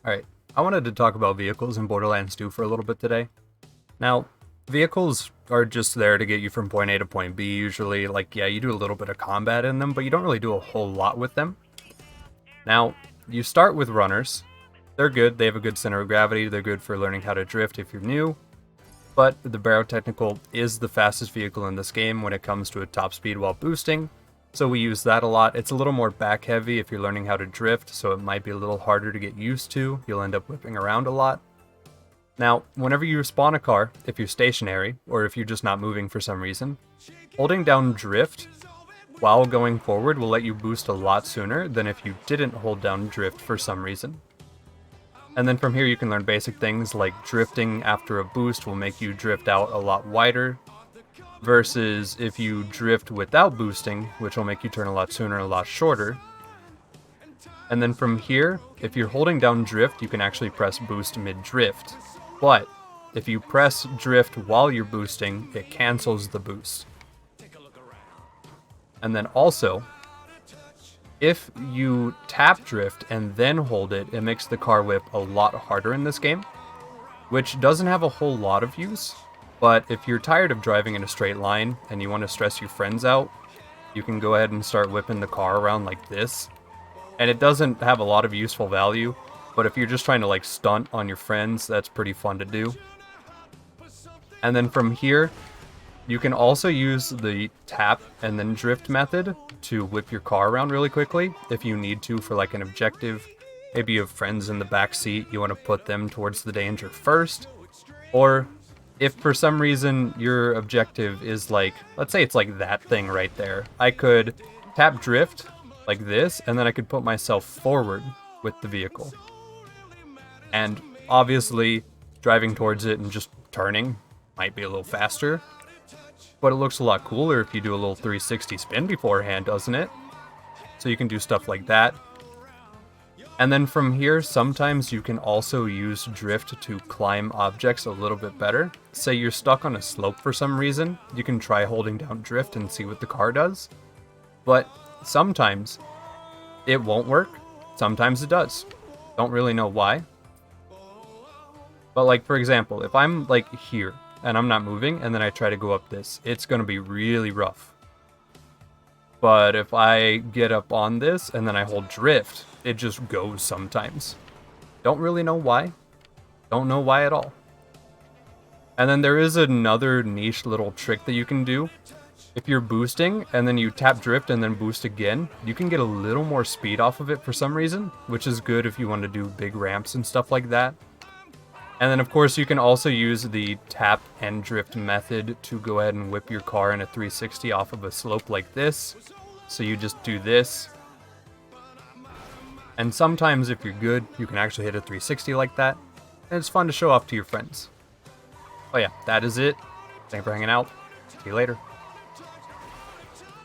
Alright, I wanted to talk about vehicles in Borderlands 2 for a little bit today. Now, vehicles are just there to get you from point A to point B usually. Like, yeah, you do a little bit of combat in them, but you don't really do a whole lot with them. Now, you start with runners. They're good, they have a good center of gravity, they're good for learning how to drift if you're new. But the Barotechnical is the fastest vehicle in this game when it comes to a top speed while boosting. So we use that a lot. It's a little more back heavy if you're learning how to drift, so it might be a little harder to get used to. You'll end up whipping around a lot. Now, whenever you spawn a car, if you're stationary, or if you're just not moving for some reason, holding down drift while going forward will let you boost a lot sooner than if you didn't hold down drift for some reason. And then from here you can learn basic things like drifting after a boost will make you drift out a lot wider, versus if you drift without boosting, which will make you turn a lot sooner, a lot shorter. And then from here, if you're holding down drift, you can actually press boost mid-drift. But if you press drift while you're boosting, it cancels the boost. And then also, if you tap drift and then hold it, it makes the car whip a lot harder in this game, which doesn't have a whole lot of use. But if you're tired of driving in a straight line and you want to stress your friends out, you can go ahead and start whipping the car around like this. And it doesn't have a lot of useful value, but if you're just trying to like stunt on your friends, that's pretty fun to do. And then from here, you can also use the tap and then drift method to whip your car around really quickly if you need to for like an objective. Maybe you have friends in the back seat, you want to put them towards the danger first. Or if for some reason your objective is like, let's say it's like that thing right there, I could tap drift like this, and then I could put myself forward with the vehicle. And obviously, driving towards it and just turning might be a little faster, but it looks a lot cooler if you do a little 360 spin beforehand, doesn't it? So you can do stuff like that. And then from here, sometimes you can also use drift to climb objects a little bit better. Say you're stuck on a slope for some reason, you can try holding down drift and see what the car does. But sometimes it won't work, sometimes it does. Don't really know why. But like for example, if I'm like here and I'm not moving and then I try to go up this, it's going to be really rough. But if I get up on this and then I hold drift, it just goes sometimes. Don't really know why. Don't know why at all. And then there is another niche little trick that you can do. If you're boosting and then you tap drift and then boost again, you can get a little more speed off of it for some reason, which is good if you want to do big ramps and stuff like that. And then of course you can also use the tap and drift method to go ahead and whip your car in a 360 off of a slope like this. So you just do this. And sometimes if you're good, you can actually hit a 360 like that. And it's fun to show off to your friends. Oh yeah, that is it. Thanks for hanging out. See you later.